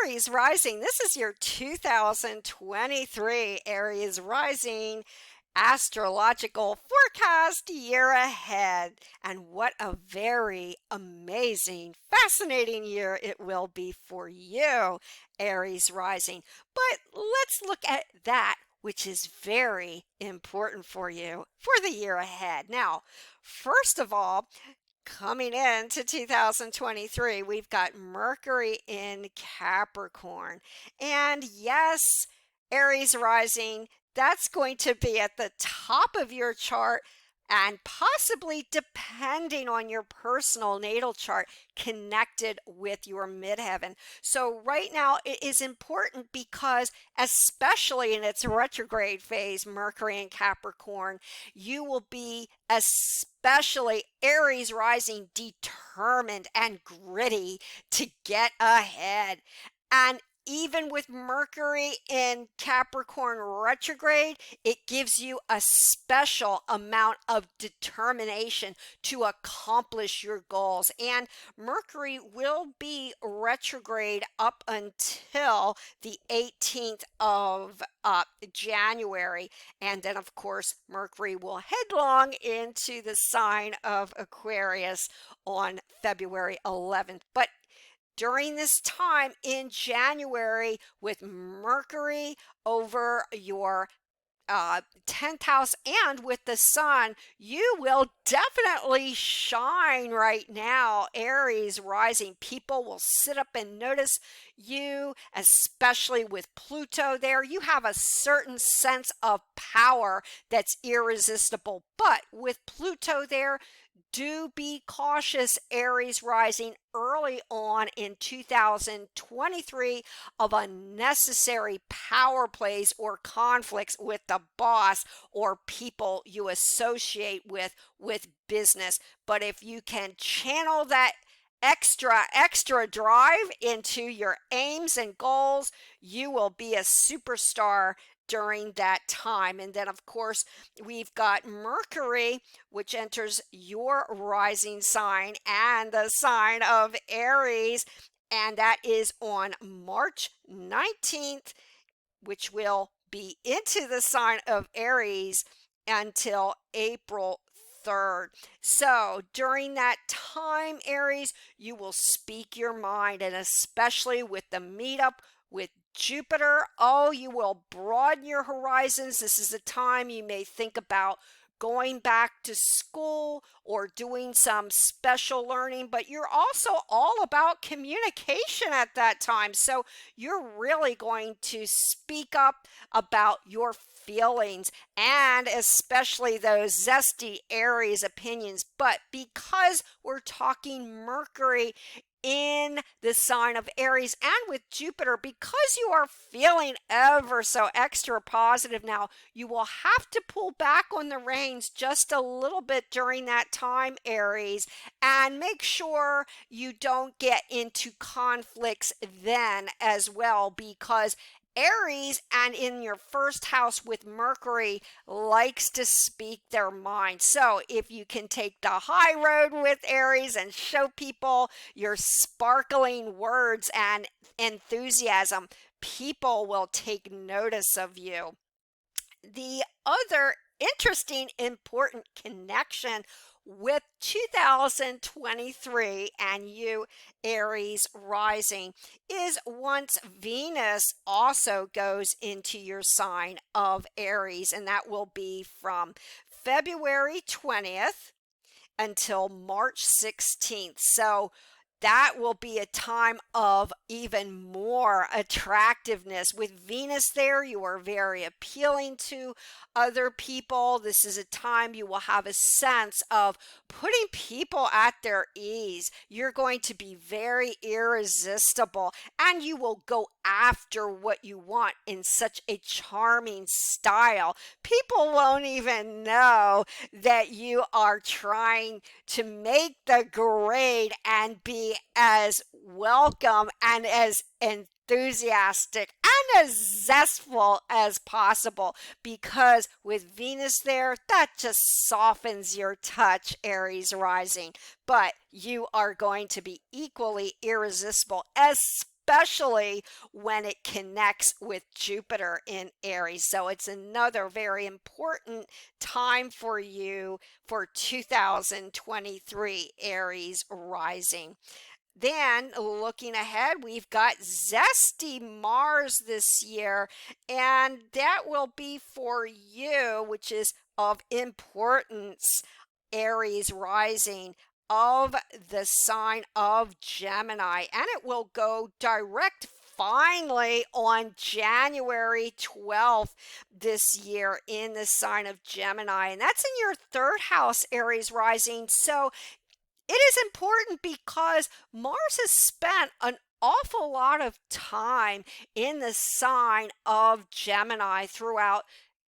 Aries rising. This is your 2023 Aries rising astrological forecast year ahead. And what a very amazing, fascinating year it will be for you, Aries rising. But let's look at that which is very important for you for the year ahead. Now, first of all, coming into 2023, we've got Mercury in Capricorn. And yes, Aries rising, that's going to be at the top of your chart and possibly, depending on your personal natal chart, connected with your midheaven. So right now it is important because, especially in its retrograde phase, Mercury in Capricorn, you will be, especially Aries rising, determined and gritty to get ahead. And even with Mercury in Capricorn retrograde, it gives you a special amount of determination to accomplish your goals. And Mercury will be retrograde up until the 18th of January. And then, of course, Mercury will headlong into the sign of Aquarius on February 11th. But during this time in January, with Mercury over your 10th house and with the sun, you will definitely shine right now, Aries rising. People will sit up and notice you, especially with Pluto there. You have a certain sense of power that's irresistible. But with Pluto there, do be cautious, Aries rising, early on in 2023 of unnecessary power plays or conflicts with the boss or people you associate with business. But if you can channel that extra drive into your aims and goals, you will be a superstar during that time. And then, of course, we've got Mercury, which enters your rising sign and the sign of Aries, and that is on March 19th, which will be into the sign of Aries until April 3rd. So during that time, Aries, you will speak your mind, and especially with the meetup with Jupiter, oh, you will broaden your horizons. This is a time you may think about going back to school or doing some special learning, but you're also all about communication at that time. So you're really going to speak up about your feelings and especially those zesty Aries opinions. But because we're talking Mercury in the sign of Aries and with Jupiter, because you are feeling ever so extra positive now, you will have to pull back on the reins just a little bit during that time, Aries, and make sure you don't get into conflicts then as well, because Aries, and in your first house with Mercury, likes to speak their mind. So if you can take the high road with Aries and show people your sparkling words and enthusiasm, people will take notice of you. The other interesting, important connection with 2023 and you, Aries rising, is once Venus also goes into your sign of Aries, and that will be from February 20th until March 16th. So that will be a time of even more attractiveness. With Venus there, you are very appealing to other people. This is a time you will have a sense of putting people at their ease. You're going to be very irresistible, and you will go after what you want in such a charming style. People won't even know that you are trying to make the grade and be as welcome and as enthusiastic and as zestful as possible, because with Venus there, that just softens your touch, Aries rising. But you are going to be equally irresistible, especially especially when it connects with Jupiter in Aries. So it's another very important time for you for 2023 Aries rising. Then looking ahead, we've got zesty Mars this year, and that will be for you, which is of importance, Aries rising of the sign of Gemini, and it will go direct finally on January 12th this year in the sign of Gemini, and that's in your third house, Aries rising. So it is important because Mars has spent an awful lot of time in the sign of Gemini throughout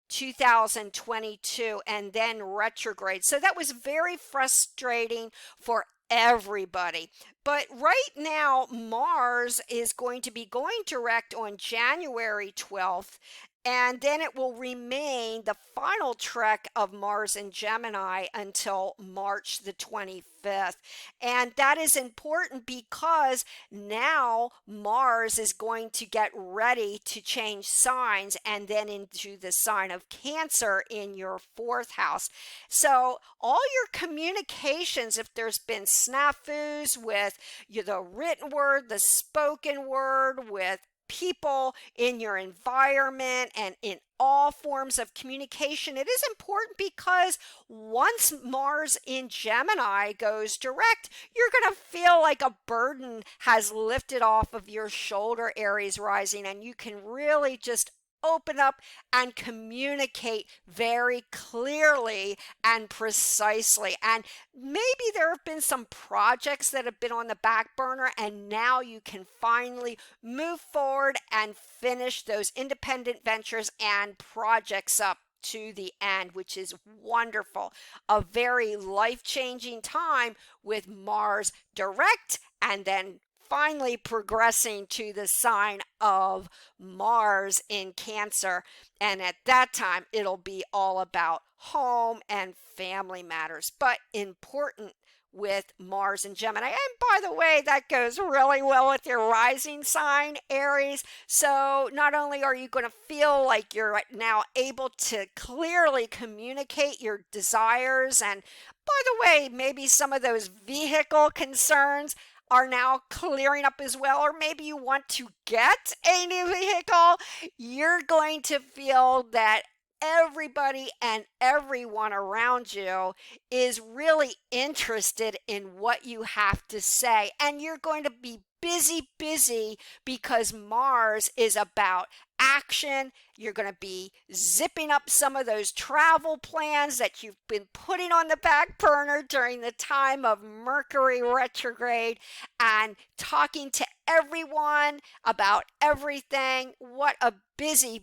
2022 and then retrograde. So that was very frustrating for everybody. But right now, Mars is going to be going direct on January 12th. And then it will remain the final trek of Mars in Gemini until March the 25th. And that is important because now Mars is going to get ready to change signs and then into the sign of Cancer in your fourth house. So all your communications, if there's been snafus with the written word, the spoken word, with people in your environment and in all forms of communication, it is important because once Mars in Gemini goes direct, you're going to feel like a burden has lifted off of your shoulder, Aries rising, and you can really just open up and communicate very clearly and precisely. And maybe there have been some projects that have been on the back burner, and now you can finally move forward and finish those independent ventures and projects up to the end, which is wonderful. A very life-changing time with Mars direct and then finally progressing to the sign of Mars in Cancer. And at that time, it'll be all about home and family matters, but important with Mars and Gemini. And by the way, that goes really well with your rising sign, Aries. So not only are you going to feel like you're now able to clearly communicate your desires, and by the way, maybe some of those vehicle concerns are now clearing up as well, or maybe you want to get a new vehicle, you're going to feel that everybody and everyone around you is really interested in what you have to say. And you're going to be busy because Mars is about action. You're going to be zipping up some of those travel plans that you've been putting on the back burner during the time of Mercury retrograde and talking to everyone about everything. What a busy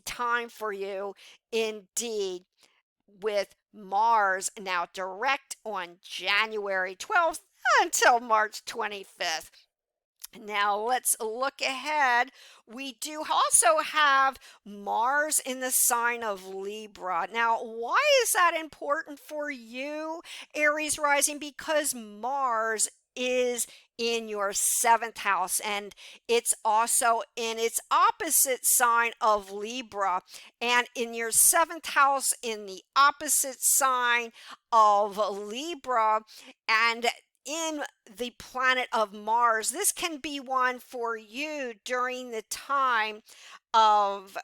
time for you indeed, with Mars now direct on January 12th until March 25th. Now let's look ahead. We do also have Mars in the sign of Libra. Now, why is that important for you, Aries rising? Because Mars is in your seventh house, and it's also in its opposite sign of Libra. And in your seventh house, in the opposite sign of Libra, and in the planet of Mars, this can be one for you during the time of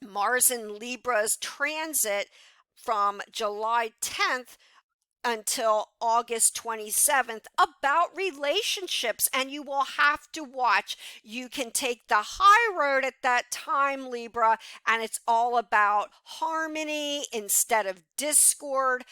Mars in Libra's transit from July 10th until August 27th, about relationships. And you will have to watch. You can take the high road at that time, Libra, and it's all about harmony instead of discord,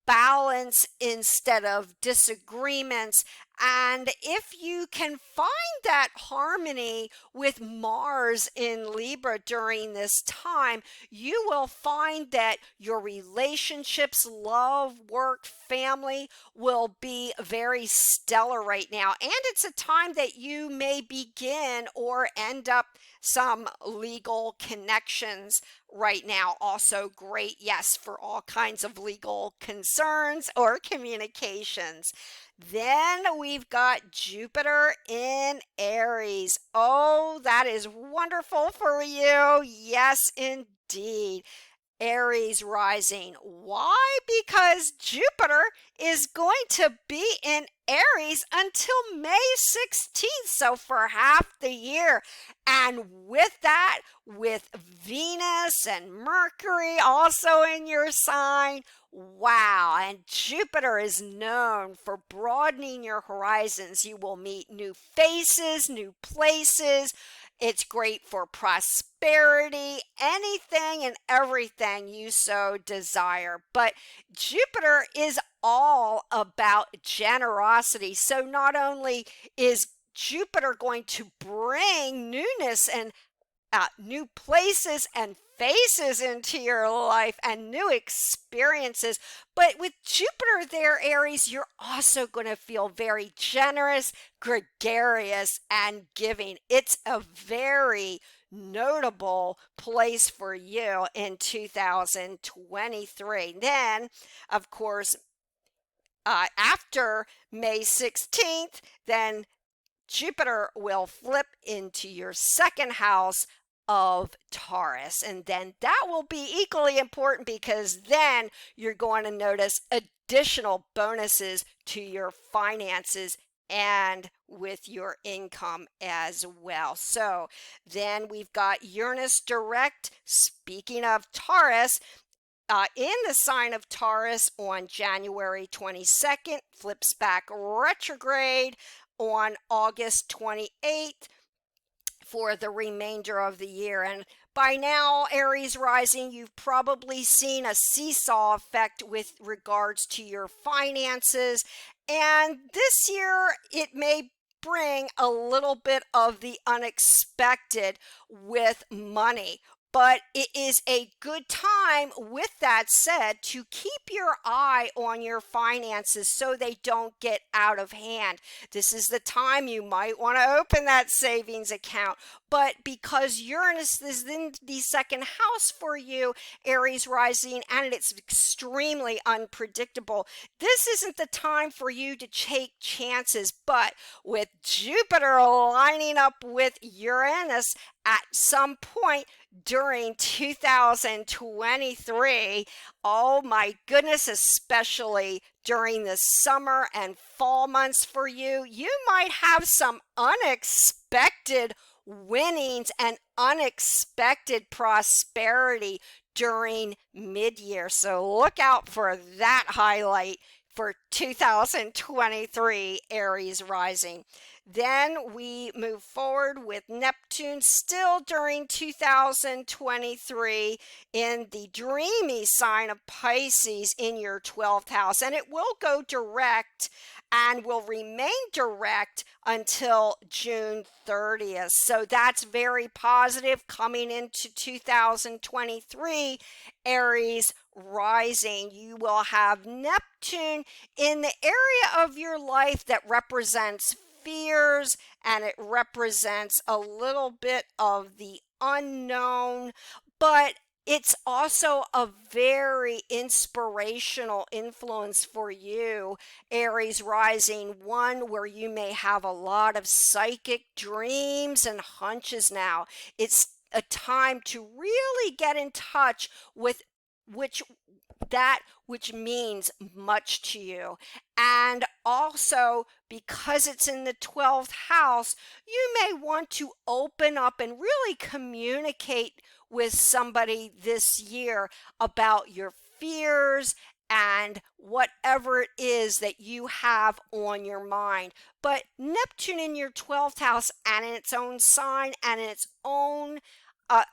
balance instead of disagreements. And if you can find that harmony with Mars in Libra during this time, you will find that your relationships, love, work, family will be very stellar right now. And it's a time that you may begin or end up some legal connections right now. Also great, yes, for all kinds of legal concerns or communications. Then we've got Jupiter in Aries. Oh, that is wonderful for you. Yes, indeed. Aries rising. Why? Because Jupiter is going to be in Aries until May 16th, so for half the year. And with that, with Venus and Mercury also in your sign, wow. And Jupiter is known for broadening your horizons. You will meet new faces, new places. It's great for prosperity, anything and everything you so desire. But Jupiter is all about generosity. So not only is Jupiter going to bring newness and new places and faces into your life and new experiences. But with Jupiter there, Aries, you're also going to feel very generous, gregarious, and giving. It's a very notable place for you in 2023. Then, of course, after May 16th, then Jupiter will flip into your second house of Taurus. And then that will be equally important because then you're going to notice additional bonuses to your finances and with your income as well. So then we've got Uranus direct. Speaking of Taurus, in the sign of Taurus on January 22nd, flips back retrograde on August 28th for the remainder of the year. And by now, Aries rising, you've probably seen a seesaw effect with regards to your finances. And this year, it may bring a little bit of the unexpected with money. But it is a good time, with that said, to keep your eye on your finances so they don't get out of hand. This is the time you might want to open that savings account. But because Uranus is in the second house for you, Aries rising, and it's extremely unpredictable, this isn't the time for you to take chances. But with Jupiter lining up with Uranus at some point during 2023, oh my goodness, especially during the summer and fall months for you, you might have some unexpected winnings and unexpected prosperity during mid-year. So look out for that highlight for 2023 Aries rising. Then we move forward with Neptune still during 2023 in the dreamy sign of Pisces in your 12th house. And it will go direct and will remain direct until June 30th. So that's very positive coming into 2023, Aries rising. You will have Neptune in the area of your life that represents fears, and it represents a little bit of the unknown, but it's also a very inspirational influence for you, Aries rising, one where you may have a lot of psychic dreams and hunches now. It's a time to really get in touch with which that which means much to you. And also, because it's in the 12th house, you may want to open up and really communicate with somebody this year about your fears and whatever it is that you have on your mind. But Neptune in your 12th house and in its own sign and in its own uh,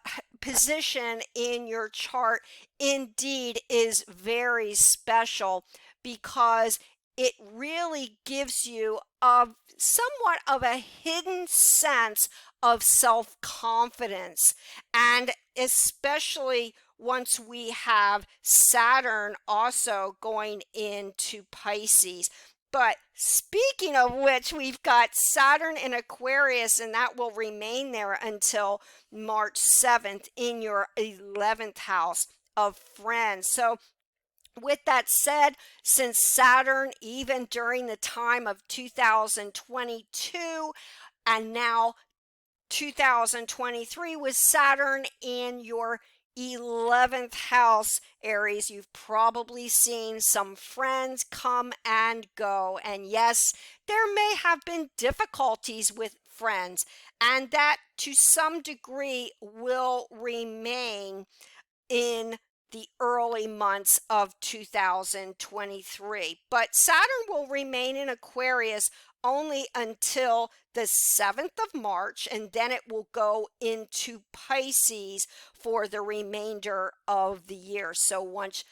position in your chart indeed is very special because it really gives you a somewhat of a hidden sense of self-confidence, and especially once we have Saturn also going into Pisces. But speaking of which, we've got Saturn in Aquarius, and that will remain there until March 7th in your 11th house of friends. So With that said, since Saturn, even during the time of 2022 and now 2023 with Saturn in your 11th house, Aries, you've probably seen some friends come and go. And yes, there may have been difficulties with friends, and that to some degree will remain in the early months of 2023. But Saturn will remain in Aquarius only until the 7th of March, and then it will go into Pisces for the remainder of the year. So once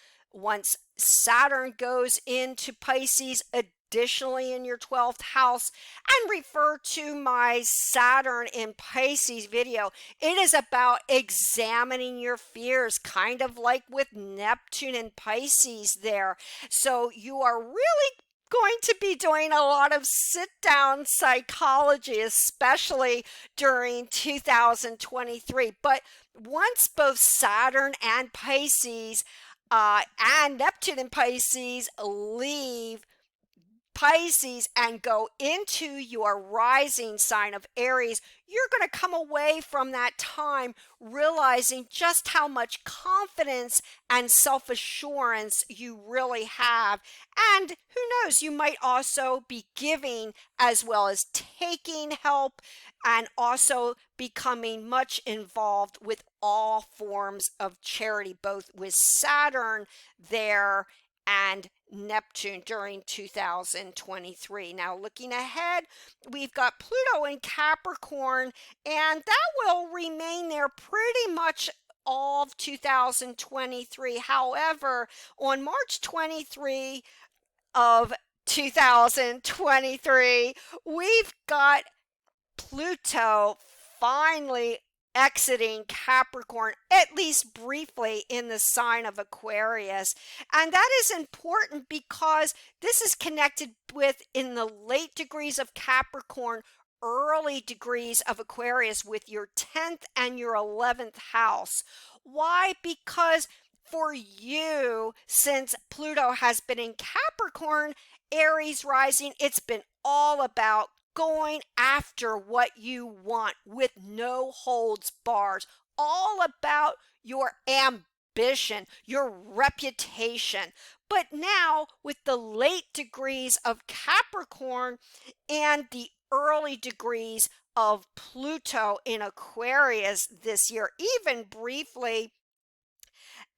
Saturn goes into Pisces, additionally in your 12th house, and refer to my Saturn in Pisces video, it is about examining your fears, kind of like with Neptune and Pisces there. So you are really going to be doing a lot of sit down psychology, especially during 2023. But once both Saturn and Pisces and Neptune and Pisces leave Pisces and go into your rising sign of Aries, you're going to come away from that time realizing just how much confidence and self assurance you really have. And who knows, you might also be giving as well as taking help, and also becoming much involved with all forms of charity, both with Saturn there and Neptune during 2023. Now, looking ahead, we've got Pluto in Capricorn, and that will remain there pretty much all of 2023. However, on March 23 of 2023, we've got Pluto finally exiting Capricorn, at least briefly, in the sign of Aquarius. And that is important because this is connected with, in the late degrees of Capricorn, early degrees of Aquarius with your 10th and your 11th house. Why? Because for you, since Pluto has been in Capricorn, Aries rising, it's been all about going after what you want with no holds bars, all about your ambition, your reputation. But now, with the late degrees of Capricorn and the early degrees of Pluto in Aquarius this year, even briefly,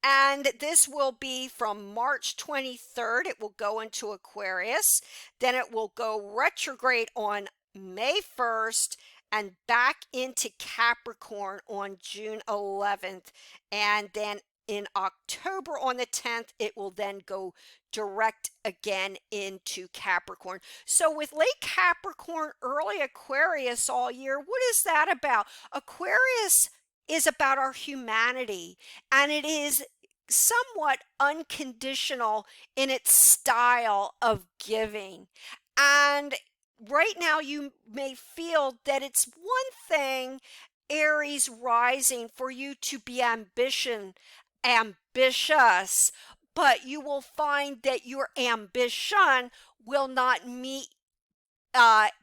and this will be from March 23rd. It will go into Aquarius. Then it will go retrograde on May 1st and back into Capricorn on June 11th. And then in October on the 10th, it will then go direct again into Capricorn. So with late Capricorn, early Aquarius all year, what is that about? Aquarius is about our humanity, and it is somewhat unconditional in its style of giving. And right now, you may feel that it's one thing, Aries rising, for you to be ambitious, but you will find that your ambition will not meet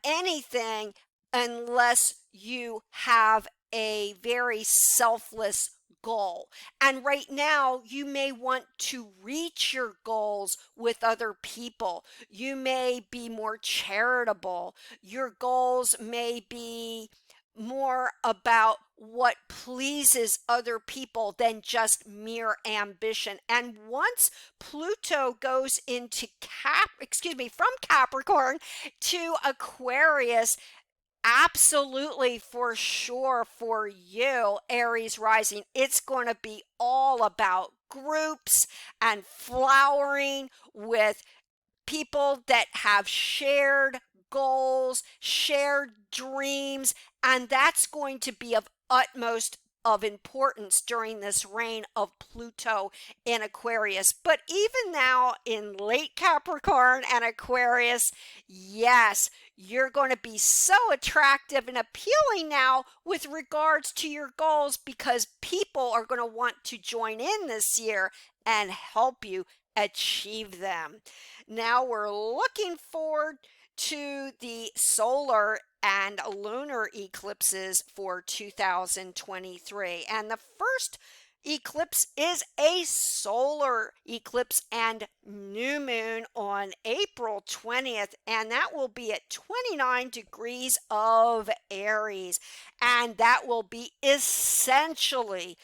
anything unless you have a very selfless goal. And right now, you may want to reach your goals with other people. You may be more charitable. Your goals may be more about what pleases other people than just mere ambition. And once Pluto goes into from Capricorn to Aquarius, absolutely, for sure, for you, Aries rising, it's going to be all about groups and flowering with people that have shared goals, shared dreams, and that's going to be of utmost of importance during this reign of Pluto in Aquarius. But even now in late Capricorn and Aquarius, yes, you're going to be so attractive and appealing now with regards to your goals, because people are going to want to join in this year and help you achieve them. Now we're looking forward to the solar and lunar eclipses for 2023. And the first eclipse is a solar eclipse and new moon on April 20th, and that will be at 29 degrees of Aries. And that will be essentially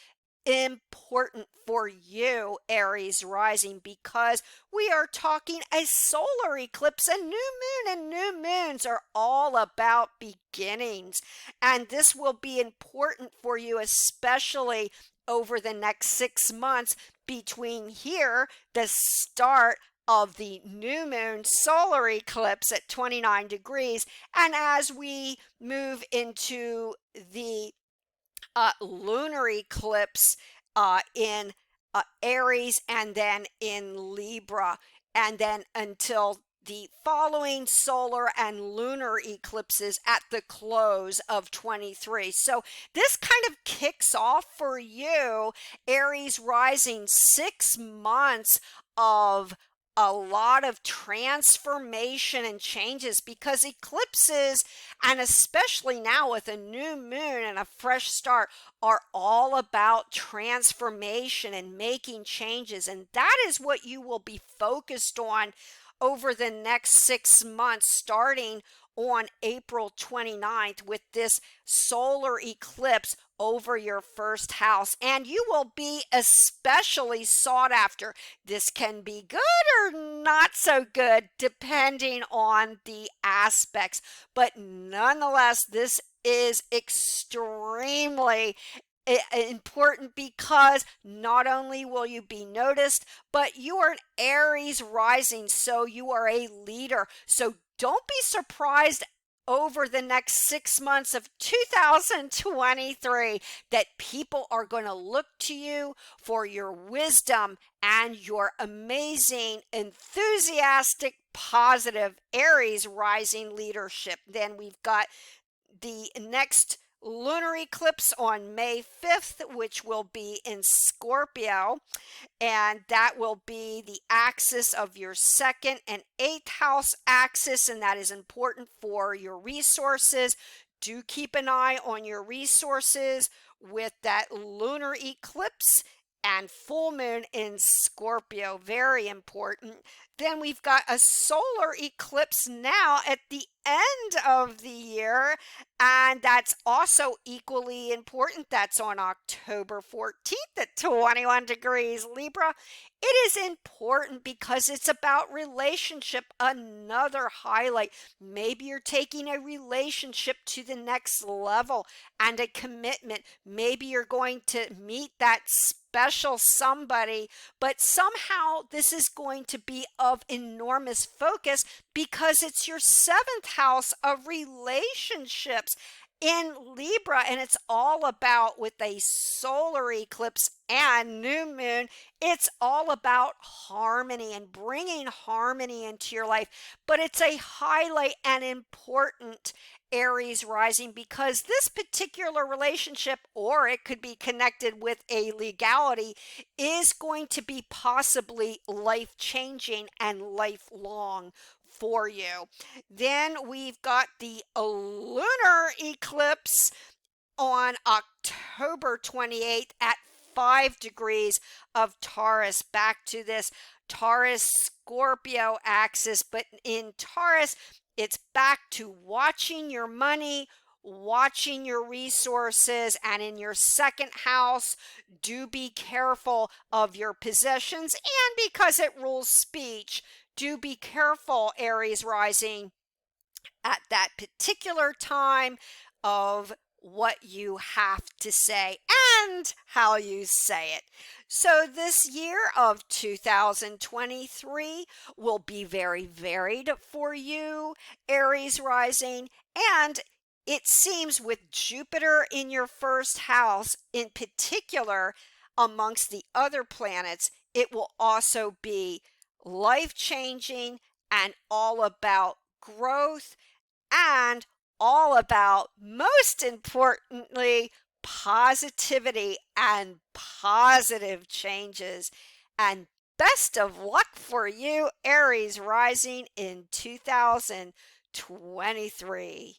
important for you, Aries rising, because we are talking a solar eclipse, a new moon, and new moons are all about beginnings. And this will be important for you, especially over the next 6 months between here, the start of the new moon solar eclipse at 29 degrees, and as we move into the lunar eclipse in Aries and then in Libra, and then until the following solar and lunar eclipses at the close of 23. So this kind of kicks off for you, Aries rising, 6 months of a lot of transformation and changes, because eclipses, and especially now with a new moon and a fresh start, are all about transformation and making changes. And that is what you will be focused on over the next 6 months, starting on April 29th with this solar eclipse over your first house. And you will be especially sought after. This can be good or not so good depending on the aspects, but nonetheless, this is extremely important, because not only will you be noticed, but you are an Aries rising, so you are a leader. So don't be surprised over the next 6 months of 2023 that people are going to look to you for your wisdom and your amazing, enthusiastic, positive Aries rising leadership. Then we've got the next lunar eclipse on May 5th, which will be in Scorpio, and that will be the axis of your second and eighth house axis, and that is important for your resources. Do keep an eye on your resources with that lunar eclipse and full moon in Scorpio, very important. Then we've got a solar eclipse now at the end of the year, and that's also equally important. That's on October 14th at 21 degrees Libra. It is important because it's about relationship, another highlight. Maybe you're taking a relationship to the next level and a commitment. Maybe you're going to meet that special somebody, but somehow this is going to be of enormous focus because it's your seventh house of relationships in Libra, and it's all about, with a solar eclipse and new moon, it's all about harmony and bringing harmony into your life. But it's a highlight and important Aries rising, because this particular relationship, or it could be connected with a legality, is going to be possibly life-changing and lifelong for you. Then we've got the lunar eclipse on October 28th at 5 degrees of Taurus, back to this Taurus Scorpio axis. But in Taurus, it's back to watching your money, watching your resources, and in your second house, do be careful of your possessions. And because it rules speech, do be careful, Aries rising, at that particular time of what you have to say and how you say it. So this year of 2023 will be very varied for you, Aries rising, and it seems with Jupiter in your first house in particular, amongst the other planets, it will also be life-changing and all about growth, and all about, most importantly, positivity and positive changes. And Best of luck for you, Aries rising in 2023.